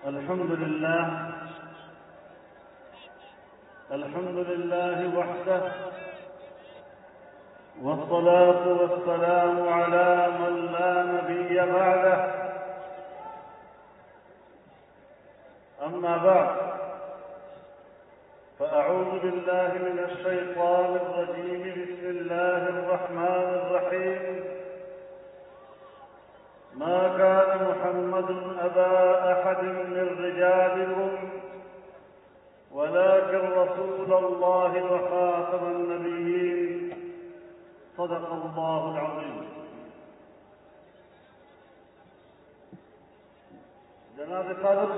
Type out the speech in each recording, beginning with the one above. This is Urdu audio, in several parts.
الحمد لله وحده، والصلاة والسلام على من لا نبي بعده. أما بعد، فأعوذ بالله من الشيطان الرجيم. بسم الله الرحمن الرحيم. ما كان محمد أبا أحد من رجالكم ولكن رسول الله وخاتم النبيين. صدق الله العظيم. جناب صدر،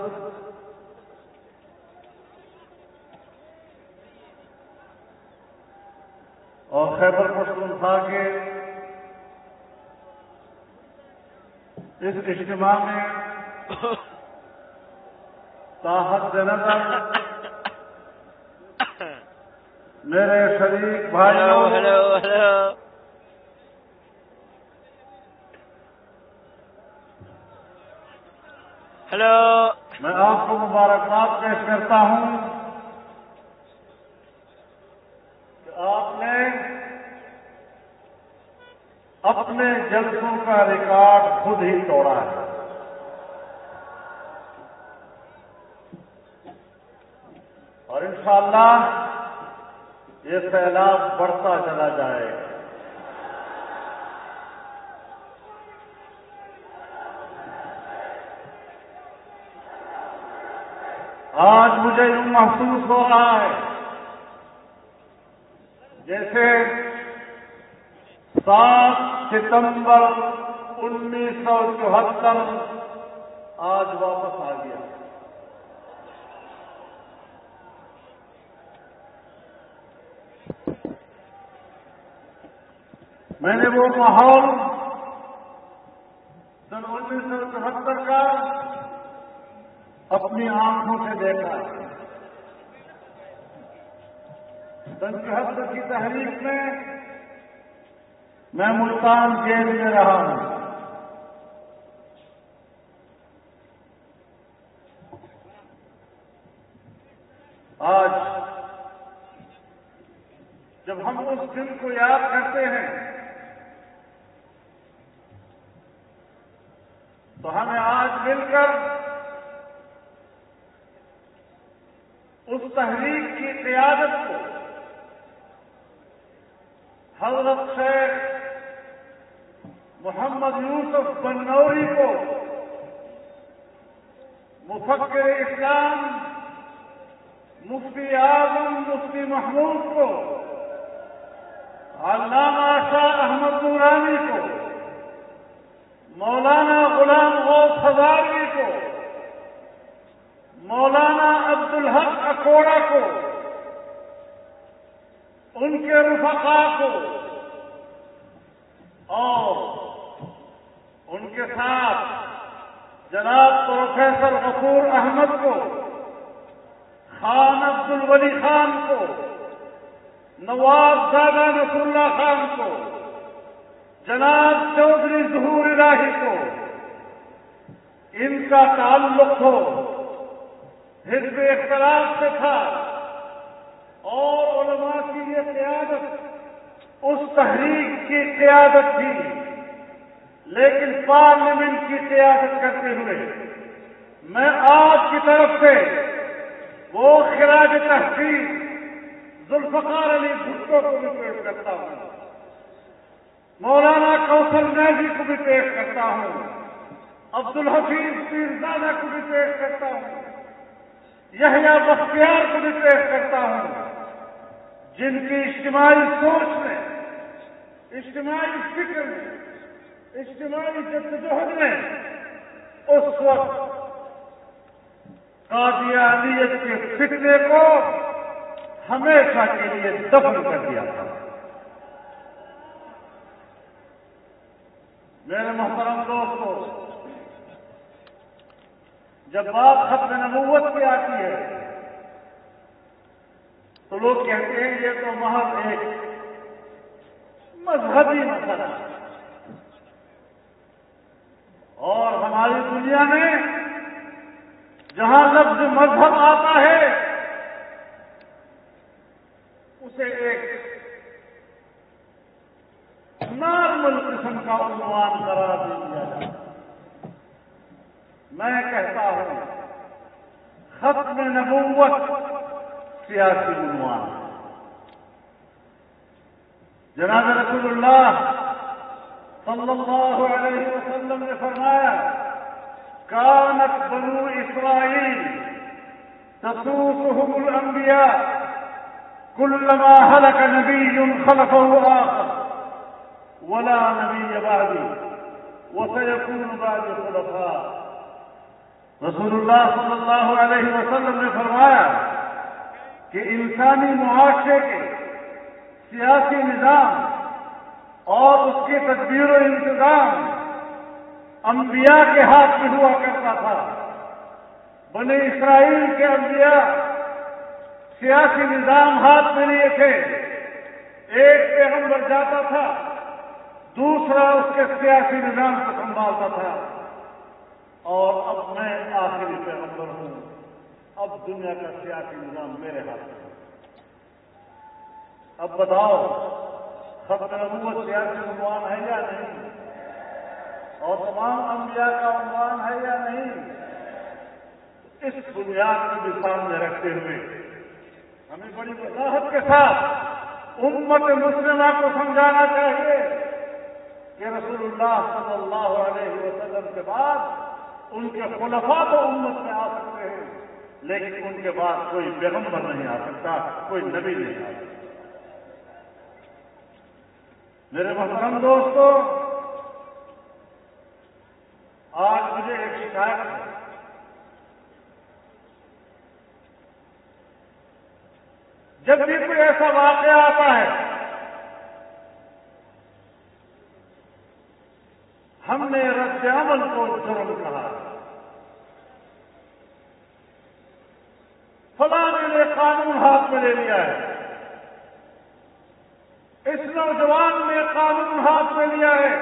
اور خیبر پختونخوا کے اس اجتماع میں تاحت نظر میرے شریک بھائیوں، میں آپ کو مبارکباد پیش کرتا ہوں کہ آپ نے اپنے جلسوں کا ریکارڈ خود ہی توڑا ہے، اور انشاءاللہ یہ سیلاب بڑھتا چلا جائے گا. آج مجھے یوں محسوس ہو رہا ہے جیسے 7 ستمبر 1974 آج واپس آ گیا. میں نے وہ ماحول سن 1974 کا اپنی آنکھوں سے دیکھا. سن 74 کی تحریک میں ملتان جیل میں رہا ہوں. آج جب ہم اس دن کو یاد کرتے ہیں تو ہمیں آج مل کر اس تحریک کی قیادت کو حضرت شیخ محمد یوسف بنوری کو، مفکر اسلام مفتی اعظم مفتی محمود کو، علامہ شاہ احمد نورانی کو، مولانا غلام غوث ہزاروی کو، مولانا عبدالحق اکوڑا کو، ان کے رفقاء کو، اور ان کے ساتھ جناب پروفیسر غفور احمد کو، خان عبد الولی خان کو، نواب زادہ نصر اللہ خان کو، جناب چودھری ظہور الہی کو، ان کا تعلق ہو حزب اختلاف سے تھا، اور علماء کی یہ قیادت اس تحریک کی قیادت تھی، لیکن پارلیمنٹ کی قیادت کرتے ہوئے میں آپ کی طرف سے وہ خراج تحسین ذوالفقار علی بھٹو کو بھی پیش کرتا ہوں، مولانا کوثر نیازی کو بھی پیش کرتا ہوں، عبدالحفیظ پیرزادہ کو بھی پیش کرتا ہوں، یحییٰ بختیار کو بھی پیش کرتا ہوں، جن کی اجتماعی سوچ میں، اجتماعی فکر میں، اجتماعی جدوجہد میں اس وقت قادیانیت کے فتنے کو ہمیشہ کے لیے دفن کر دیا تھا. میرے محترم دوستو، جب بات ختم نبوت کی آتی ہے تو لوگ کہتے ہیں یہ تو محض ایک مذہبی مسئلہ ہے، اور ہماری دنیا میں جہاں لفظ مذہب آتا ہے اسے ایک نارمل قسم کا عنوان قرار دے دیا جائے. میں کہتا ہوں ختم نبوت سیاسی عنوان. جناب رسول اللہ صلی اللہ علیہ وسلم نے فرمایا کانت بنو اسرائیل تسوسهم الانبیاء كلما هلك نبي خلفه آخر ولا نبي بعدي وسيكون بعد خلفاء. رسول اللہ صلی اللہ علیہ وسلم نے فرمایا کہ انسانی معاشرے کے سیاسی نظام اور اس کی تدبیر و انتظام انبیاء کے ہاتھ میں ہوا کرتا تھا. بنی اسرائیل کے انبیاء سیاسی نظام ہاتھ میں لیے تھے. ایک پیغمبر جاتا تھا دوسرا اس کے سیاسی نظام کو سنبھالتا تھا. اور اب میں آخری پیغمبر ہوں. اب دنیا کا سیاسی نظام میرے ہاتھ میں ہے. اب بتاؤ ختم نبوت سیاسی عنوان ہے یا نہیں؟ اور تمام انبیاء کا عنوان ہے یا نہیں؟ اس بنیاد کو بھی سامنے رکھتے ہوئے ہمیں بڑی وضاحت کے ساتھ امت مسلمہ کو سمجھانا چاہیے کہ رسول اللہ صلی اللہ علیہ وسلم کے بعد ان کے خلفاء تو امت میں آ سکتے ہیں لیکن ان کے بعد کوئی پیغمبر نہیں آ سکتا, کوئی نبی نہیں آ سکتا. میرے محترم دوستو, آج مجھے ایک شکایت ہے. جب بھی کوئی ایسا واقعہ آتا ہے ہم نے رد عمل کو جرم کہا. فلاں نے قانون ہاتھ میں لے لیا ہے, اس نوجوان نے قانون ہاتھ میں لیا ہے.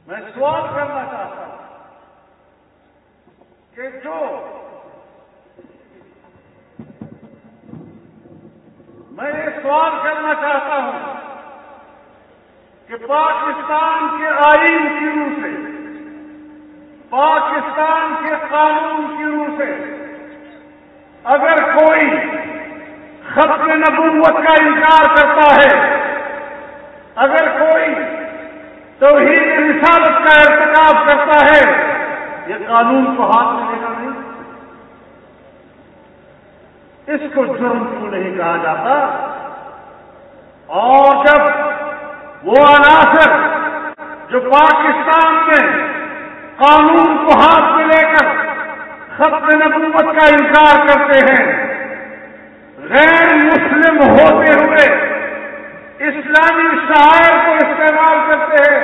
میں سوال کرنا چاہتا ہوں کہ میں یہ سوال کرنا چاہتا ہوں کہ پاکستان کے آئین کی روح سے, پاکستان کے قانون کی روح سے اگر کوئی ختم نبوت کا انکار کرتا ہے, اگر کوئی توحید رسالت کا ارتکاب کرتا ہے, یہ قانون کو ہاتھ میں لے گا نہیں؟ اس کو جرم کیوں نہیں کہا جاتا؟ اور جب وہ عناصر جو پاکستان میں قانون کو ہاتھ میں لے کر ختم نبوت کا انکار کرتے ہیں, غیر مسلم ہوتے ہوئے اسلامی شعائر کو استعمال کرتے ہیں,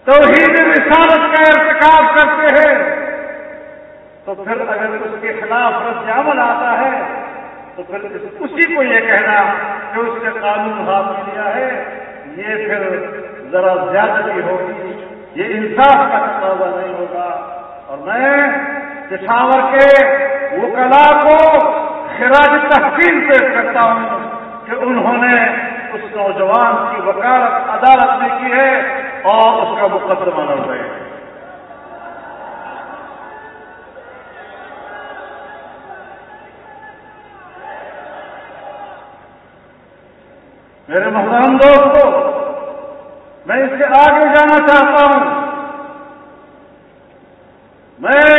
توحید رسالت کا ارتکاب کرتے ہیں, تو پھر اگر اس کے خلاف رد عمل آتا ہے تو پھر اسی کو یہ کہنا کہ اس نے قانون ہاتھ میں لیا ہے, یہ پھر ذرا زیادتی ہوگی, یہ انصاف کا تقاضا نہیں ہوگا. اور میں پشاور کے وکلاء کو خراج تحسین پیش کرتا ہوں کہ انہوں نے اس نوجوان کی وکالت عدالت میں کی ہے اور اس کا مقدمہ لڑ رہے ہیں. میرے محترم دوستو, میں اس سے آگے جانا چاہتا ہوں. میں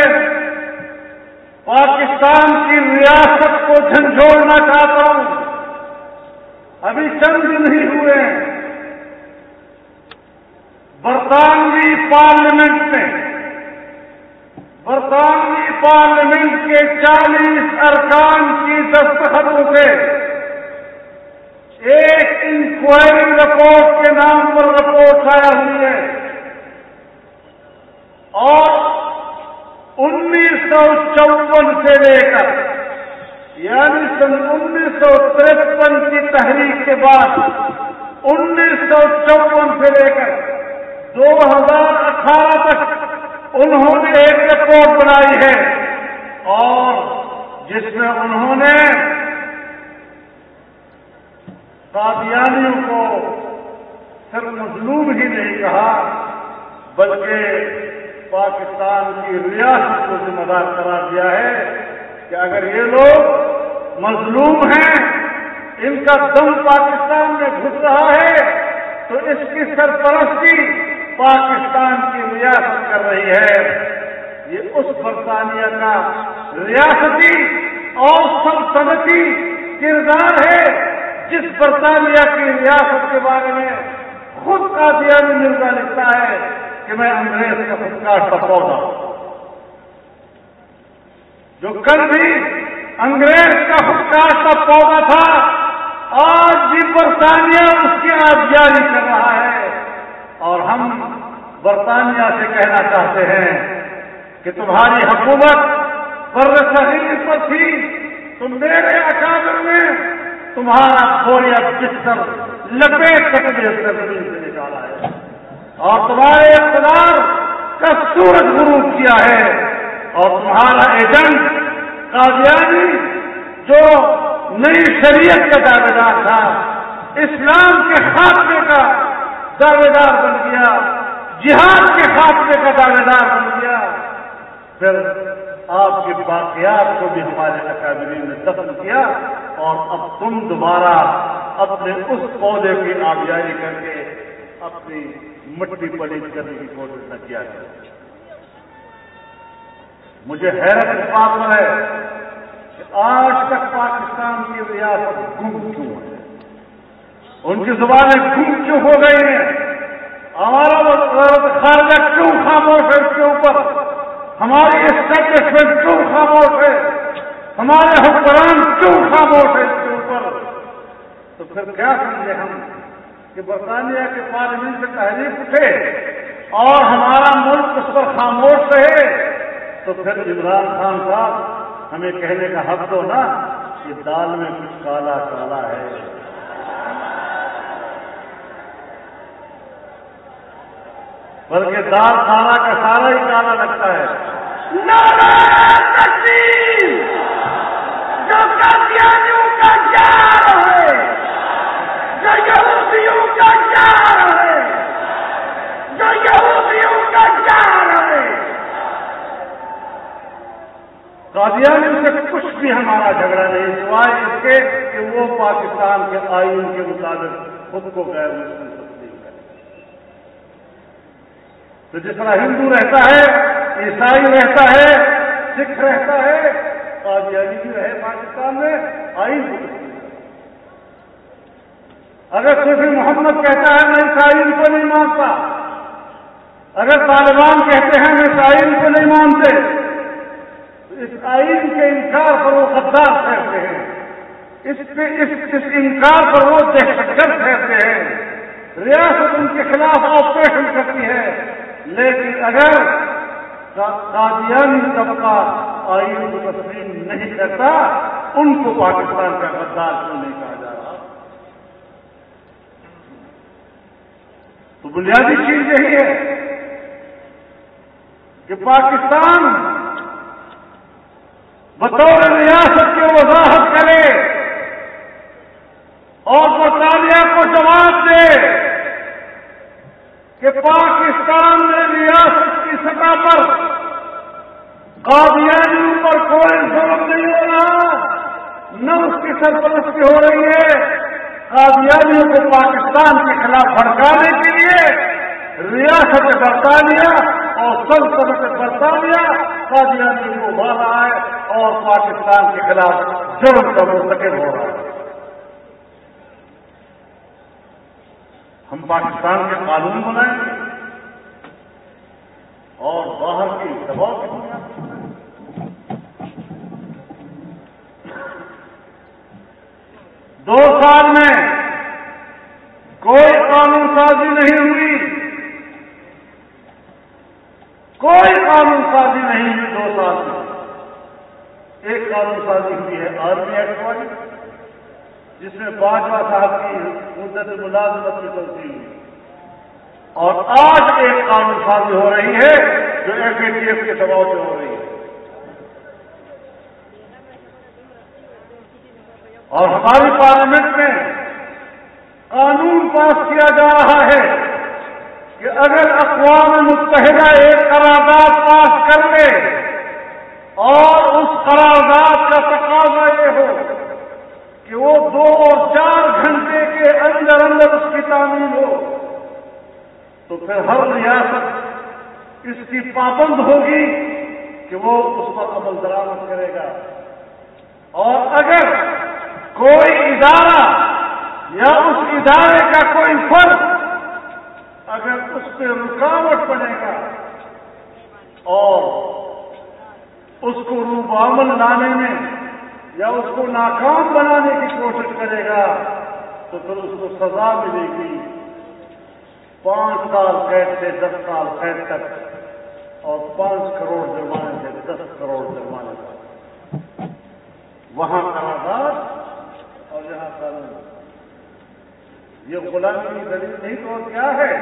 پاکستان کی ریاست کو جھنجھوڑنا چاہتا ہوں. ابھی چند دن ہی ہوئے ہیں برطانوی پارلیمنٹ کے 40 ارکان کی دستخطوں سے ایک انکوائری رپورٹ کے نام پر رپورٹ آیا ہوئی ہے اور 1954 سے لے کر یعنی سن 1953 کی تحریک کے بعد 1954 سے لے کر 2018 تک انہوں نے ایک رپورٹ بنائی ہے اور جس میں انہوں نے قادیانیوں کو صرف مظلوم ہی نہیں کہا بلکہ پاکستان کی ریاست کو ذمہ دار قرار دیا ہے کہ اگر یہ لوگ مظلوم ہیں، ان کا دم پاکستان میں گھس رہا ہے، تو اس کی سرپرستی پاکستان کی ریاست کر رہی ہے۔ یہ اس برطانیہ کا ریاستی اور سلطنتی کردار ہے جس برطانیہ کی ریاست کے بارے میں خود قادیانی مرزا لکھتا ہے کہ میں انگریز کا خودکاشتہ پودا ہوں، جو کل بھی انگریز کا خودکاشتہ پودا تھا، آج بھی برطانیہ اس کی آبیاری کر رہا ہے۔ اور ہم برطانیہ سے کہنا چاہتے ہیں کہ تمہاری حکومت برصغیر پر تھی، تو میرے اکابر میں تمہارا بوریا بستر لپیٹ کر زمین سے نکالا ہے اور تمہارے اقتدار کا سورج غروب کیا ہے، اور تمہارا ایجنٹ قادیانی جو نئی شریعت کا دعوے دار تھا، اسلام کے خاتمے کا دعوے دار بن گیا، جہاد کے خاتمے کا دعوے دار بن گیا۔ پھر آپ کے باقیات کو بھی ہمارے اکابرین نے دفن کیا، اور اب تم دوبارہ اپنے اس پودے کی آبیاری کر کے اپنی مٹی پلیت کرنے کی کوشش نہ کیا جائے۔ مجھے حیرت اس بات پر ہے کہ آج تک پاکستان کی ریاست گم کیوں ہے، ان کی زبانیں گم کیوں ہو گئی ہیں، ہمارا خارجہ کیوں خاموش ہے اس کے اوپر، ہماری اسٹیبلشمنٹ کیوں خاموش ہے، ہمارے حکمران کیوں خاموش ہے اس کے اوپر۔ تو پھر کیا سمجھے ہم کہ برطانیہ کے پارلیمنٹ سے تحریک اٹھے اور ہمارا ملک اس پر خاموش رہے، تو پھر عمران خان صاحب ہمیں کہنے کا حق دو نا کہ دال میں کچھ کالا کالا ہے۔ بلکہ دال سارا کا سارا ہی کالا لگتا ہے۔ نعرہ تکبیر! جو قادیانیوں کا جار ہے، جو یہودیوں کا جار ہے، جو یہودیوں کا جار ہے، قادیانیوں سے کچھ بھی ہمارا جھگڑا نہیں سوائے اس کے کہ وہ پاکستان کے آئین کے مطابق خود کو غیر مسلم تسلیم کرے۔ تو جس طرح ہندو رہتا ہے، عیسائی رہتا ہے، سکھ رہتا ہے، قادیانی بھی رہے پاکستان میں، آئین کو تسلیم کرے۔ اگر صوفی محمد کہتا ہے میں اس آئین کو نہیں مانتا، اگر طالبان کہتے ہیں میں اس آئین کو نہیں مانتے، اس آئین کے انکار پر وہ غدار ٹھہرتے ہیں، اس انکار پر وہ دہشت گرد ٹھہرتے ہیں، ریاست ان کے خلاف آپریشن کرتی ہے۔ لیکن اگر قادیانی طبقہ آئین کو تسلیم نہیں کرتا، ان کو پاکستان کا غدار کیوں نہیں کہا جا رہا؟ تو بنیادی چیز یہی ہے کہ پاکستان بطور ریاست کی وضاحت کرے اور برطانیہ کو جواب دے کہ پاکستان میں ریاست کی سطح پر قادیانیوں پر کوئی ظلم نہیں ہو رہا، نہ اس کی سرپرستی ہو رہی ہے۔ قادیانیوں کو پاکستان کے خلاف بھڑکانے کے لیے ریاست برطانیہ اور سلطنت برطانیہ قادیانیوں کو ابھار رہا ہے اور پاکستان کے خلاف جرم کا مرتکب ہو رہا ہے۔ ہم پاکستان کے قانون بنائیں گے اور باہر کی دباؤ کی بنیاد پر 2 سال میں کوئی قانون سازی نہیں ہوئی، کوئی قانون سازی نہیں ہوئی 2 سال میں۔ ایک قانون سازی ہوئی ہے آرمی ایکٹ والی، جس میں باجوہ صاحب کی مدت ملازمت کی توسیع ہوئی، اور آج ایک قانون سازی ہو رہی ہے جو FATF کے دباؤ سے ہو رہی ہے. اور ہماری پارلیمنٹ میں قانون پاس کیا جا رہا ہے کہ اگر اقوام متحدہ ایک قرارداد پاس کر لے اور اس قرارداد کا تقاضا یہ ہو کہ وہ 2 اور 4 گھنٹے کے اندر اندر اس کی تعمیل ہو، تو پھر ہر ریاست اس کی پابند ہوگی کہ وہ اس پر عمل درآمد کرے گا. اور اگر کوئی ادارہ یا اس ادارے کا کوئی فرد اگر اس پہ رکاوٹ بنے گا اور اس کو روح عمل لانے میں یا اس کو ناکام بنانے کی کوشش کرے گا تو پھر اس کو سزا ملے گی 5 سال قید سے 10 سال قید تک اور 5 کروڑ جرمانے سے 10 کروڑ جرمانے تک. وہاں قرارداد اور یہاں قانون. یہ غلامی کی دلیل نہیں تو کیا ہے؟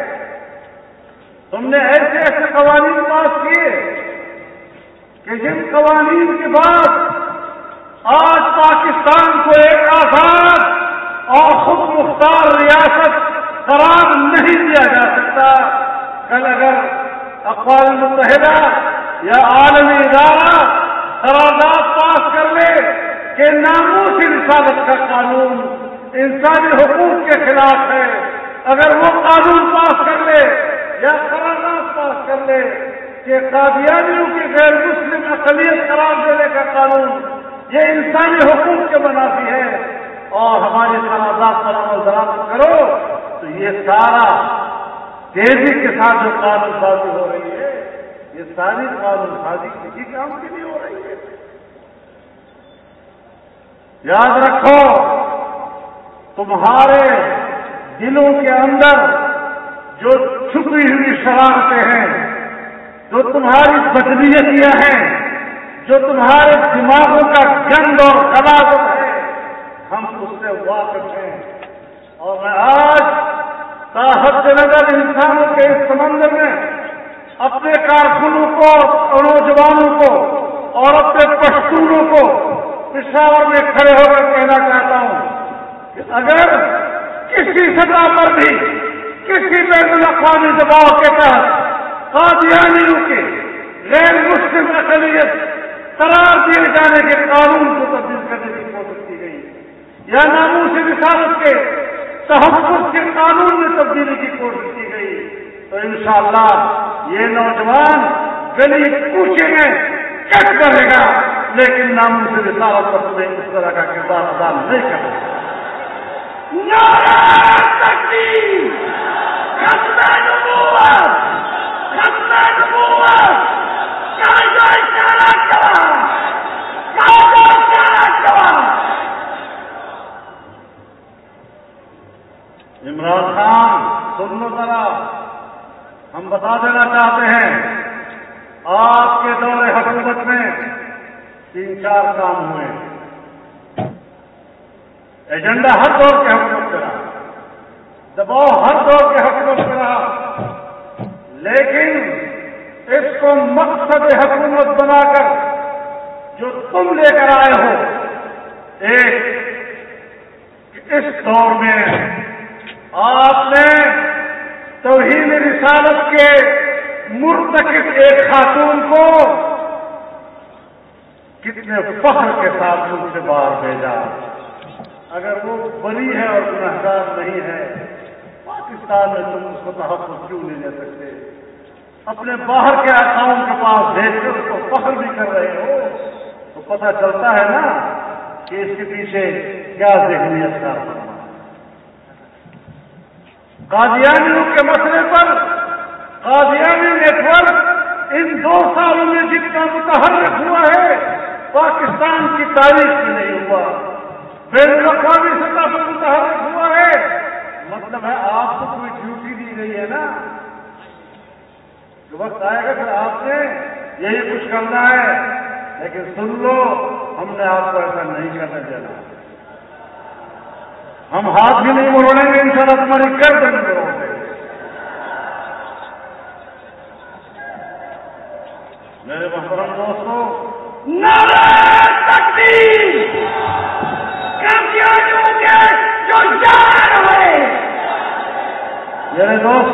تم نے ایسے ایسے قوانین پاس کیے کہ جن قوانین کے بعد آج پاکستان کو ایک آزاد اور خود مختار ریاست قرار نہیں دیا جا سکتا. کل اگر اقوام متحدہ یا عالمی ادارہ قرارداد پاس کر لے کہ ناموسی رسالت کا قانون انسانی حقوق کے خلاف ہے، اگر وہ قانون پاس کر لے یا قرارداد پاس کر لے کہ قادیانیوں کی غیر مسلم اقلیت قرار دینے کا قانون یہ انسانی حقوق کے منافی ہے اور ہماری قرارداد پر عمل درآمد کرو، تو یہ سارا تیزی کے ساتھ جو قانون سازی ہو رہی ہے یہ ساری قانون سازی کسی کام کی نہیں ہو رہی ہے. یاد رکھو تمہارے دلوں کے اندر جو چھپی ہوئی شرارتیں ہیں، جو تمہاری بدنیتیاں ہیں، جو تمہارے دماغوں کا گند اور غلاظت ہے، ہم اس سے واقف ہیں. اور میں آج حد نظر انسانوں کے اس سمندر میں اپنے کارکنوں کو اور نوجوانوں کو اور اپنے پشتونوں کو پشاور میں کھڑے ہو کر کہنا چاہتا ہوں کہ اگر کسی سطح پر بھی کسی بین الاقوامی دباؤ کے تحت قادیانیوں کے غیر مسلم اقلیت قرار دیے جانے کے قانون کو تبدیل کرنے کی کوشش کی گئی یا ناموسی رسالت کے تحفظ کے قانون میں تبدیلی کی کوشش کی گئی تو انشاءاللہ یہ نوجوان گلی کوچے میں کٹ کرے گا، لیکن ناموسی رسالت پر تمہیں اس طرح کا کردار ادا نہیں کرے گا. نعرہ تکبیر، ختم نبوت، ختم نبوت، عمران خان سن لو ذرا، ہم بتا دینا چاہتے ہیں آپ کے دور حکومت میں 3-4 کام ہوئے. ایجنڈا ہر دور کے حکومت کا رہا، دباؤ ہر دور کے حکومت کا رہا، لیکن اس کو مقصد حکومت بنا کر جو تم لے کر آئے ہو، ایک اس دور میں آپ نے توہین رسالت کے مرتکب ایک خاتون کو کتنے فخر کے ساتھ ملک سے باہر بھیجا. اگر وہ بری ہے اور گنہگار نہیں ہے، پاکستان میں تم اس کو تحفظ کیوں نہیں لے سکتے؟ اپنے باہر کے اقوام کے پاس بھیج کر اس کو فخر بھی کر رہے ہو تو پتہ چلتا ہے نا کہ اس کے پیچھے کیا ذہنیت کا ہے. قادیانیوں کے مسئلے پر قادیانی نیٹ ورک ان 2 سالوں میں جتنا متحرک ہوا ہے پاکستان کی تاریخ میں نہیں ہوا. بین الاقوامی سطح پر متحرک ہوا ہے، مطلب ہے آپ کو کوئی ڈیوٹی دی گئی ہے نا، جو وقت آئے گا پھر آپ نے یہی کچھ کرنا ہے. لیکن سن لو، ہم نے آپ کو ایسا نہیں کرنے دینا. ہم ہاتھ بھی نہیں مروڑیں گے، انشاءاللہ تمہاری گردن نہیں مروڑیں گے.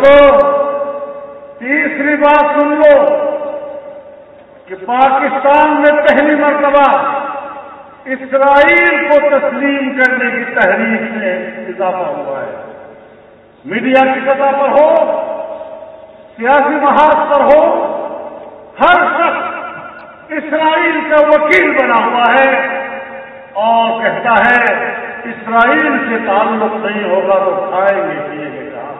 دوستو تیسری بات سن لو کہ پاکستان میں پہلی مرتبہ اسرائیل کو تسلیم کرنے کی تحریک میں اضافہ ہوا ہے. میڈیا کی سطح پر ہو، سیاسی محاذ پر ہو، ہر شخص اسرائیل کا وکیل بنا ہوا ہے اور کہتا ہے اسرائیل سے تعلق نہیں ہوگا تو کھائیں گے پیئیں گے کہاں.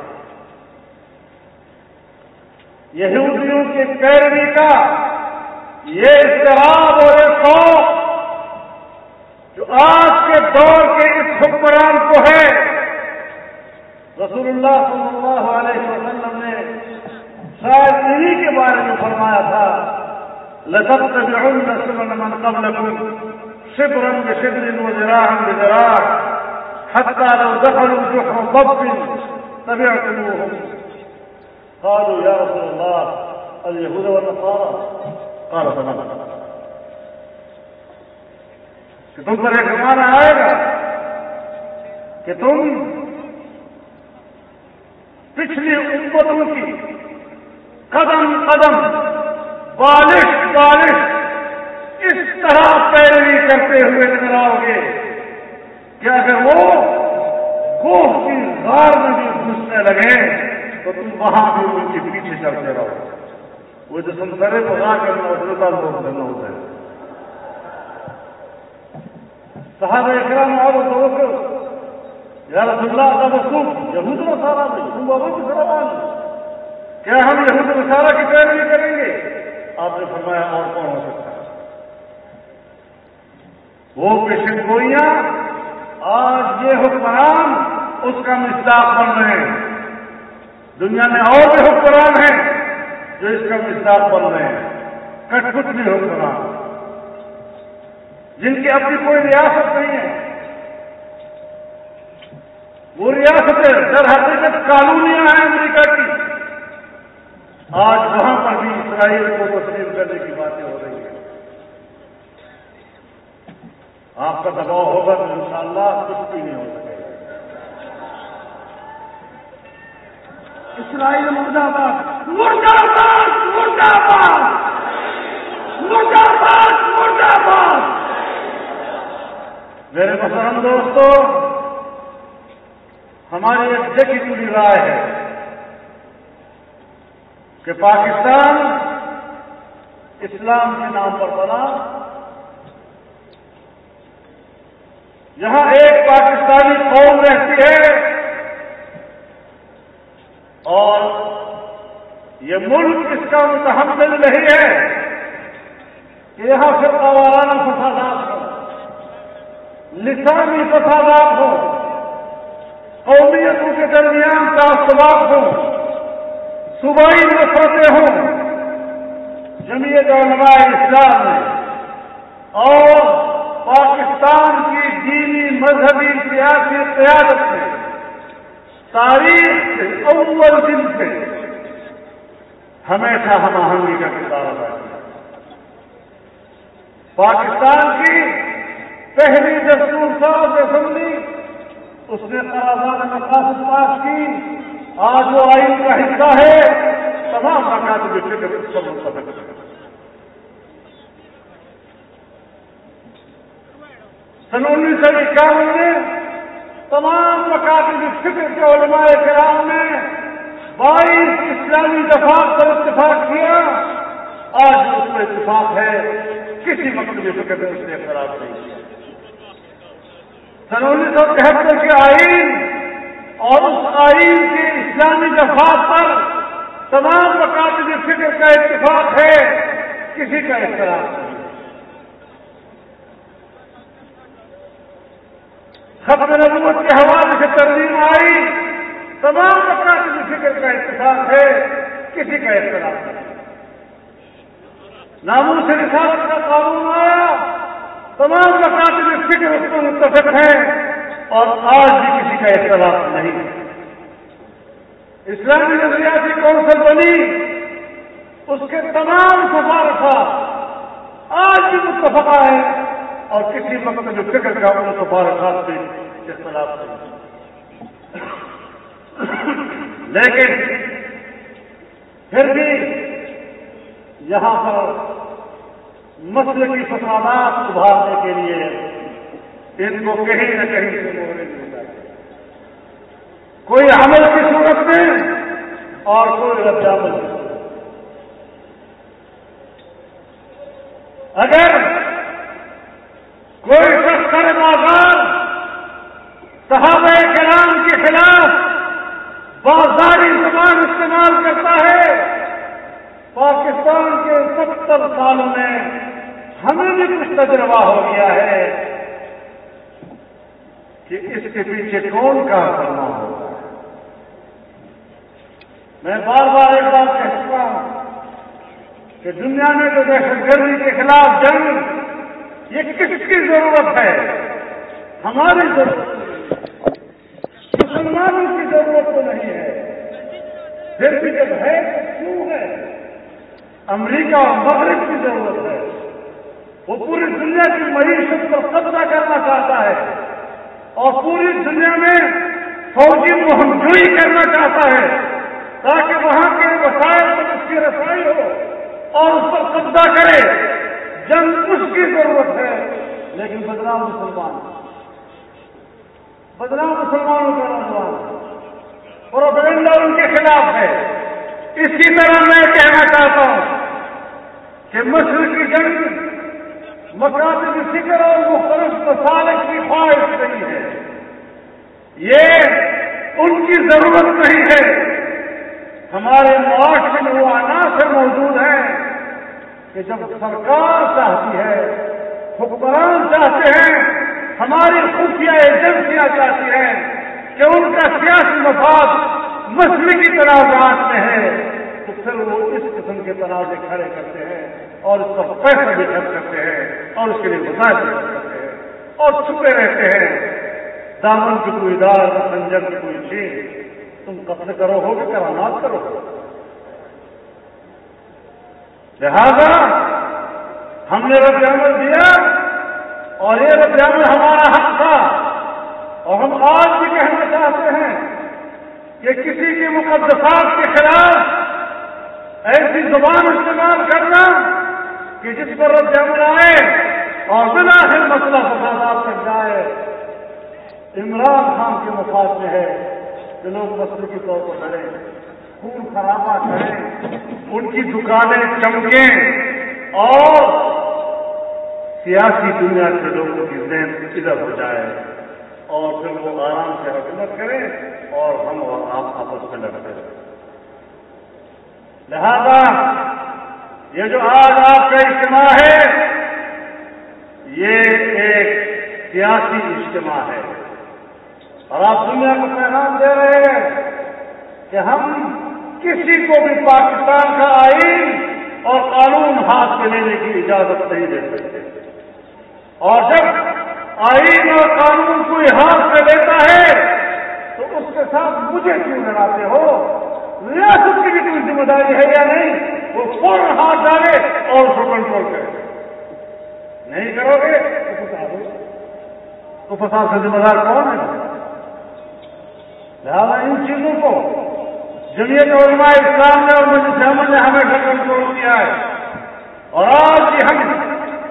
یہودیوں کی پیروی کا یہ اضطراب اور یہ خوف جو آج کے دور کے اس حکمران کو ہے، رسول اللہ صلی اللہ علیہ وسلم نے شاید انہی کے بارے میں فرمایا تھا لَتَتَّبِعُنَّ سُنَنَ مَنْ قَبْلَكُمْ شِبْرًا بِشِبْرٍ وَذِرَاعًا بِذِرَاعٍ حَتَّى لَوْ دَخَلُوا جُحْرَ ضَبٍّ تَبِعْتُمُوهُمْ. قالوا يا رسول الله اليهود والنصارى قال تمام. کہ تم پر ایک زمانہ آئے گا کہ تم پچھلی امتوں کی قدم قدم بالش بالش اس طرح پیروی کرتے ہوئے نظر آؤ گے کہ اگر وہ کوہ کی غار میں بھی گھسنے لگے تو تم وہاں بھی ان کے پیچھے چلتے رہو. وہ جو سمسرے بغا کرنا ہوتا ہے وہ کرنا ہوتا ہے. صحابہ اکرام اور دوست یا رسول اللہ کا رسول یہود نصارہ نہیں تم بابا کی سلام کیا ہم یہود نصارہ کی پیروی کریں گے؟ آپ نے فرمایا اور کون ہو سکتا ہے؟ وہ پیشن گوئیاں آج یہ حکمران اس کا مصداق بن رہے ہیں. دنیا میں اور بھی حکمران ہیں جو اس کا مصداق بن رہے ہیں. کٹپتلی حکمران جن کی اپنی کوئی ریاست نہیں ہے. وہ ریاستیں در حقیقت کالونیاں ہیں امریکہ کی. آج وہاں پر بھی اسرائیل کو تسلیم کرنے کی باتیں ہو رہی ہیں. آپ کا دباؤ ہوگا تو انشاءاللہ کچھ بھی نہیں ہو سکے گا. اسرائیل مردہ باد مردہ باد مردہ باد مردہ باد مردہ باد. میرے محترم دوستو ہماری ایک جگہ پوری رائے ہے کہ پاکستان اسلام کے نام پر بنا. یہاں ایک پاکستانی قوم رہتی ہے اور یہ ملک اس کا متحمل نہیں ہے کہ یہاں سے وارانہ فسادات ہو، لسانی فسادات ہو، قومیتوں کے درمیان تعصبات ہوں، صوبائی نفرتیں ہوں. جمعیت علماء اسلام نے اور پاکستان کی دینی مذہبی سیاسی قیادت نے تاریخ کے اول دن سے ہمیشہ ہم آہنگی کا کردار ادا کیا. پاکستان کی پہلی دستور ساز اسمبلی اس نے قرارداد مقاصد پاس کی. آج وہ آئین کا حصہ ہے. تمام مقاصد فکر اس پر متفق ہے. سن 1951 میں تمام مقاصد فکر کے علماء کرام نے 22 اسلامی دفعات پر اتفاق کیا. آج اس پر اتفاق ہے. کسی مقصد فکر نے اس نے اختلاف نہیں کیا. سن 1973 کے آئین اور اس آئین کے اسلامی دفعات پر تمام مقاصد فکر کا اتفاق ہے. کسی کا اختلاف نہیں. ختم نبوت کے حوالے سے ترمیم آئی. تمام مقاصد فکر کا اتفاق ہے. کسی کا اختلاف نہیں. ناموس رسالت کا قانون آیا. تمام مقاصد فکر اس پر متفق ہیں اور آج بھی کسی کا اختلاف نہیں. اسلامی نظریاتی کونسل بنی. اس کے تمام سفارشات آج بھی متفقہ ہیں اور کسی مقصد فکر کا ان سفارشات سے اختلاف نہیں. لیکن پھر بھی یہاں پر مسلکی فسادات ابھارنے کے لیے ان کو کہیں نہ کہیں سے موڑنے مل جاتے، کوئی عمل کی صورت میں اور کوئی رد عمل کی صورت میں۔ اگر کوئی شخص سر بازار صحابہ کرام کے خلاف بازاری زبان استعمال کرتا ہے، پاکستان کے 70 سالوں میں ہمیں بھی کچھ تجربہ ہو گیا ہے کہ اس کے پیچھے کون کام کرنا ہوگا۔ میں بار بار ایک بات کہہ چکا ہوں کہ دنیا میں جو دہشت گردی کے خلاف جنگ یہ کس کی ضرورت ہے؟ ہماری ضرورت ہے، مسلمانوں کی ضرورت تو نہیں ہے۔ پھر بھی جب ہے تو کیوں ہے؟ امریکہ اور مغرب کی ضرورت ہے، وہ پوری دنیا کی معیشت پر قبضہ کرنا چاہتا ہے اور پوری دنیا میں فوجی مہم جوئی کرنا چاہتا ہے تاکہ وہاں کے وسائل پر اس کی رسائی ہو اور اس پر قبضہ کرے۔ جنگ اس کی ضرورت ہے، لیکن بدنام مسلمانوں کا نوجوان پروپیگنڈا ان کے خلاف ہے۔ اسی طرح میں کہنا چاہتا ہوں کہ مصر کی جنگ مقاصد فکر اور مختلف مسالک کی خواہش نہیں ہے، یہ ان کی ضرورت نہیں ہے۔ ہمارے معاشرے میں وہ عناصر موجود ہیں کہ جب سرکار چاہتی ہے، حکمران چاہتے ہیں، ہماری خفیہ ایجنسیاں چاہتی ہیں کہ ان کا سیاسی مفاد مسلکی تنازعات میں ہے، تو پھر وہ اس قسم کے تنازع کھڑے کرتے ہیں اور اس پر پیسہ بھی خرچ کرتے ہیں اور اس کے لیے وسائل بھی خرچ کرتے ہیں اور چھپے رہتے ہیں۔ دامن کی کوئی دار، خنجر کی کوئی چیز، تم قتل کرو ہو کہ کرامات کرو۔ لہذا ہم نے رد عمل دیا اور یہ رد عمل ہمارا حق تھا، اور ہم آج بھی کہنا چاہتے ہیں کہ کسی کے مقدسات کے خلاف ایسی زبان استعمال کرنا کہ جس پر رد عمل آئے اور بالآخر مسئلہ فسادات تک جائے، عمران خان کے مفاد میں ہے کہ لوگ مسلکی طور پر لڑیں، خون خرابہ کریں، ان کی دکانیں چمکیں اور سیاسی دنیا کے لوگوں کی ذہن ادھر ہو جائے اور پھر وہ آرام سے حکومت کریں اور ہم اور آپ آپس میں لڑتے رہیں۔ لہذا یہ جو آج آپ کا اجتماع ہے یہ ایک سیاسی اجتماع ہے اور آپ دنیا کو پیغام دے رہے ہیں کہ ہم کسی کو بھی پاکستان کا آئین اور قانون ہاتھ میں لینے کی اجازت نہیں دے سکتے، اور جب آئین اور قانون کوئی ہاتھ میں لیتا ہے تو اس کے ساتھ مجھے کیوں لڑاتے ہو؟ ریاست کی بھی کوئی ذمہ داری ہے یا نہیں؟ وہ فوراً ہاتھ ڈالے اور اس کو کنٹرول کرے۔ نہیں کرو گے تو فساد ہو، تو فساد سے ذمہ دار کون ہے؟ لہٰذا ان چیزوں کو جمعیت علماء اسلام نے اور مجلس احمد نے ہمیشہ کنٹرول کیا ہے، اور آج بھی ہم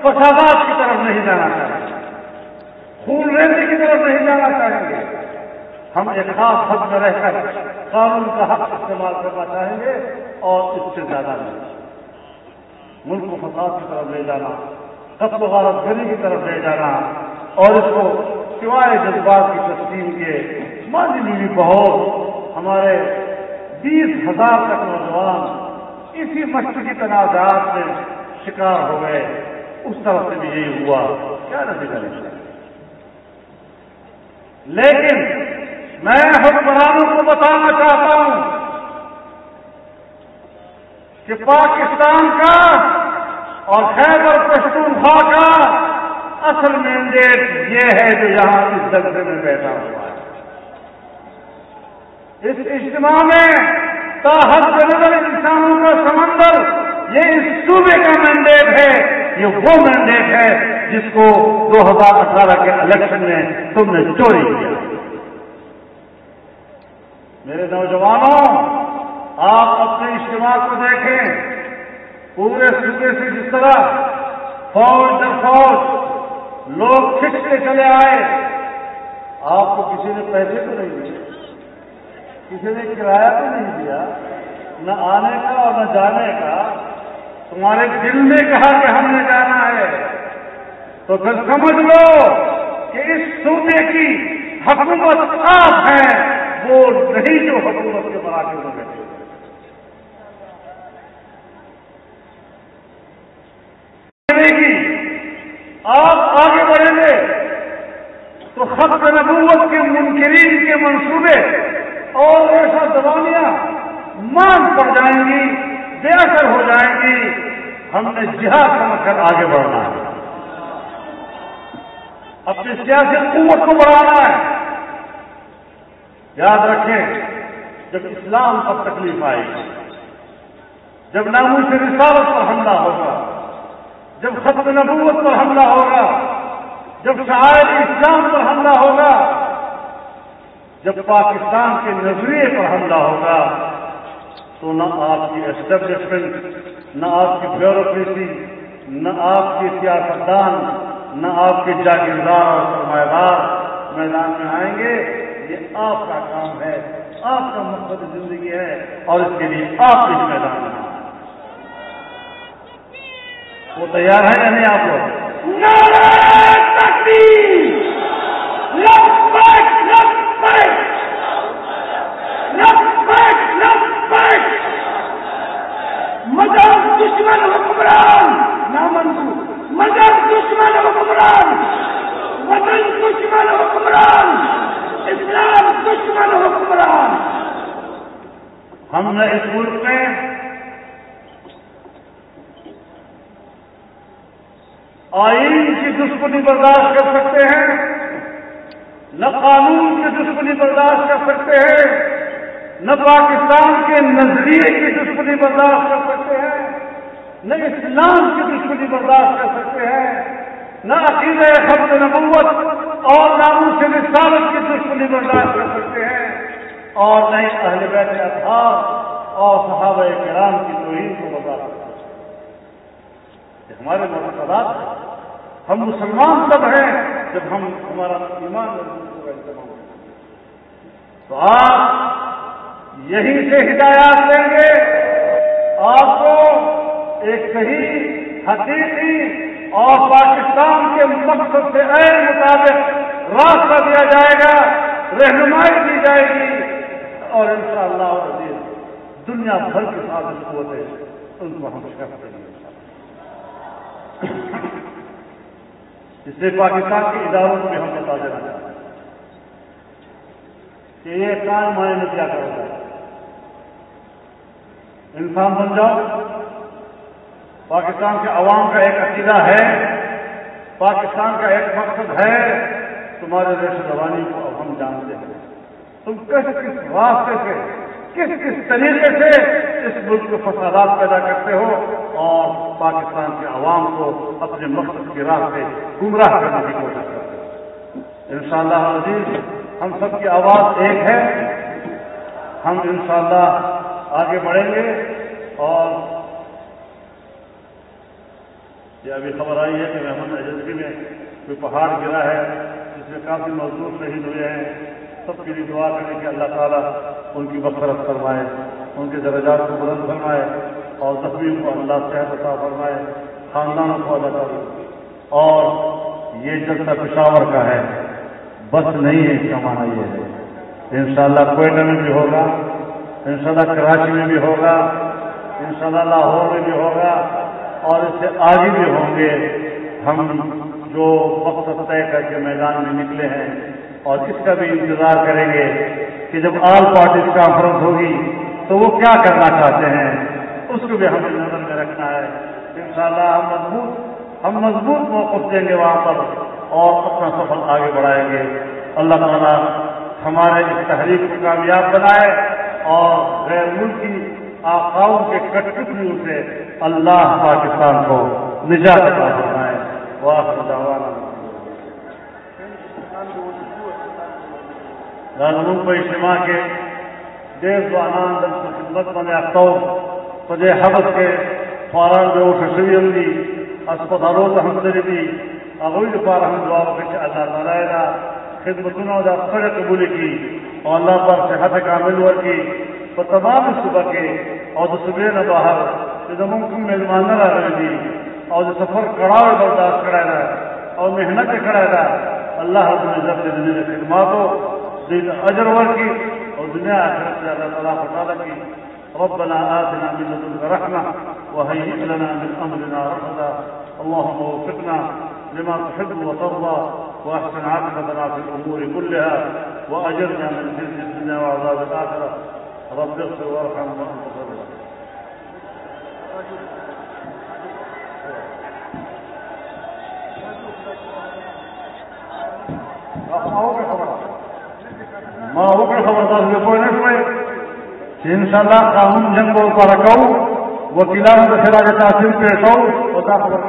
فسادات کی طرف نہیں جانا چاہیں گے، خون ریزی کی طرف نہیں جانا چاہیں گے۔ ہم ایک خاص حد میں رہ کر قانون کا حق استعمال کرنا چاہیں گے اور اس سے زیادہ نہیں۔ ملک کو فساد کی طرف لے جانا، قتل و غارت گری کی طرف لے جانا اور اس کو سوائے جذبات کی تسلیم کے ماضی میں بھی بہت ہمارے 20,000 تک نوجوان اسی مشرقی تنازعات میں شکار ہو گئے، اس طرح سے بھی یہی ہوا، کیا نتیجہ نکلا؟ لیکن میں حکمرانوں کو بتانا چاہتا ہوں کہ پاکستان کا اور خیبر پختونخوا کا اصل مینڈیٹ یہ ہے جو یہاں اس جلسے میں بیٹھا ہوا ہے۔ اس اجتماع میں تاحد نظر انسانوں کا سمندر یہ اس صوبے کا مینڈیٹ ہے، یہ وہ مینڈیٹ ہے جس کو 2018 کے الیکشن میں تم نے چوری کیا۔ میرے نوجوانوں، آپ اپنے اجتماع کو دیکھیں، پورے صوبے سے جس طرح فوج در فوج لوگ کھچ کے چلے آئے، آپ کو کسی نے پیسے تو نہیں دیے، کسی نے کرایہ تو نہیں دیا، نہ آنے کا اور نہ جانے کا، تمہارے دل نے کہا کہ ہم نے جانا ہے، تو پھر سمجھ لو کہ اس صوبے کی حکومت آپ ہیں، وہ نہیں جو حکومت کے مراکز میں بیٹھے گی۔ آپ آگے بڑھیں گے تو ختم نبوت کے منکرین کے منصوبے اور ایسا دوانیاں مان پڑ جائیں گی، بے اثر ہو جائیں گی۔ ہم نے جہاد سمجھ کر آگے بڑھنا ہے، اپنی سیاسی قوت کو بڑھانا ہے۔ یاد رکھیں، جب اسلام پر تکلیف آئے گی، جب ناموس رسالت پر حملہ ہوگا، جب ختم نبوت پر حملہ ہوگا، جب شعائر اسلام پر حملہ ہوگا، جب پاکستان کے نظریے پر حملہ ہوگا، تو نہ آپ کی اسٹیبلشمنٹ، نہ آپ کی بیوروکریسی، نہ آپ کے سیاستدان، نہ آپ کے جاگیردار اور سرمایہ دار میدان میں آئیں گے۔ یہ آپ کا کام ہے، آپ کا مقصد زندگی ہے، اور اس کے لیے آپ اس میدان میں آئیں۔ وہ تیار ہے یا نہیں آپ لوگ؟ نعرہ تکبیر، لبیک لبیک، لبیک لبیک، مگر دشمن حکمران نامنظور، مگر دشمن حکمران، وطن دشمن حکمران، اسلام دشمن حکمران۔ ہم نے اس ملک میں آئین کی دشمنی برداشت کر سکتے ہیں، نہ قانون کی دشمنی برداشت کر سکتے ہیں، نہ پاکستان کے نظریے کی دشمنی برداشت کر سکتے ہیں، نہ اسلام کی دشمنی برداشت کر سکتے ہیں، نہ عقیدہ ختم نبوت اور ناموس رسالت کی دشمنی برداشت کر سکتے ہیں، اور نہ ہی اہل بیت اطہار اور صحابہ کرام کی توہین کو برداشت کر سکتے ہیں۔ یہ ہمارے مقصدات ہیں۔ ہم مسلمان تب ہیں جب ہمارا ایمان مضبوط ہوگا، اجتماع ہوگا۔ تو آپ یہیں سے ہدایات لیں گے، آپ کو ایک صحیح، حقیقی اور پاکستان کے مقصد سے عین مطابق راستہ دیا جائے گا، رہنمائی دی جائے گی، اور انشاءاللہ العزیز دنیا بھر کے ساتھ قوتیں ان کو ہم شکست دیں گے۔ اس لیے پاکستان کے اداروں کو بھی ہم بتا دینا چاہتے ہیں کہ یہ کام معائنہ کیا کرو گا، انسان بن جاؤ۔ پاکستان کے عوام کا ایک عقیدہ ہے، پاکستان کا ایک مقصد ہے، تمہارے ریش روانی کو اب ہم جانتے ہیں، تم کس راستے سے، کس طریقے سے اس ملک کو فسادات پیدا کرتے ہو اور پاکستان کے عوام کو اپنے مقصد کی راہ سے گمراہ کرنے کی کوشش کرتے ہو۔ انشاءاللہ عزیز ہم سب کی آواز ایک ہے، ہم انشاءاللہ آگے بڑھیں گے۔ اور یہ ابھی خبر آئی ہے کہ محمد ایجنسی میں کوئی پہاڑ گرا ہے جس میں کافی مزدور شہید ہوئے ہیں، سب کے لیے دعا کریں کہ اللہ تعالیٰ ان کی مغفرت فرمائے، ان کے درجات کو بلند فرمائے، اور زخمیوں کو اللہ صحت عطا فرمائے، خاندانوں کو اللہ تعالیٰ۔ اور یہ جلسہ پشاور کا ہے، بس نہیں ہے، اس کا معنی یہ ہے انشاءاللہ کوئٹہ میں بھی ہوگا، انشاءاللہ کراچی میں بھی ہوگا، انشاءاللہ لاہور میں بھی ہوگا، اور اس سے آگے بھی ہوں گے۔ ہم جو مقصد طے کر کے میدان میں نکلے ہیں، اور اس کا بھی انتظار کریں گے کہ جب آل پارٹیز کانفرنس ہوگی تو وہ کیا کرنا چاہتے ہیں، اس کو بھی ہمیں نظر میں رکھنا ہے۔ انشاءاللہ ہم مضبوط موقف دیں گے وہاں پر، اور اپنا سفر آگے بڑھائیں گے۔ اللہ تعالیٰ ہمارے اس تحریک کو کامیاب بنائے، اور غیر ملکی آقاؤں کے کٹپٹیوں سے اللہ پاکستان کو نجات عطا فرمائے۔ وآخر دعوانا لازمون پر اجتماع کے دیر زوانان دل کو خدمت میں اختو پدے حبس کے فاران جو ششویم دی اسپتالوں ته هم تللی دي هغوی لپاره هم دعا وکړي چې الله تعالی دا خدمتونه دا خپل قبول کړي او الله پر صحت کامل ورکړي په تمام صوبه کې او د صوبې نه بهر چې زموږ کوم مېلمانه راغلي دي او د سفر کړاو برداشت کړی ده او محنت کړی ده الله رب العزت دې د خدماتو دې اجر ورکړي او دنیا آخرت کې الله تعالی خوشاله کړي. ربنا آتنا من لدنك رحمة وهيئ لنا من أمرنا رشدا. اللهم وفقنا لما تحب وترضى وأحسن عاقبتنا في الأمور كلها وأجرنا من خزي الدنيا وعذاب الآخرة. رب اغفر وارحم وأنت خير الراحمين. ما هو خبردار بپوه نشوي چې انشاءالله قانون جنگ و پرکو وکیلانو د خراج تحصیل پیښو او دا خبر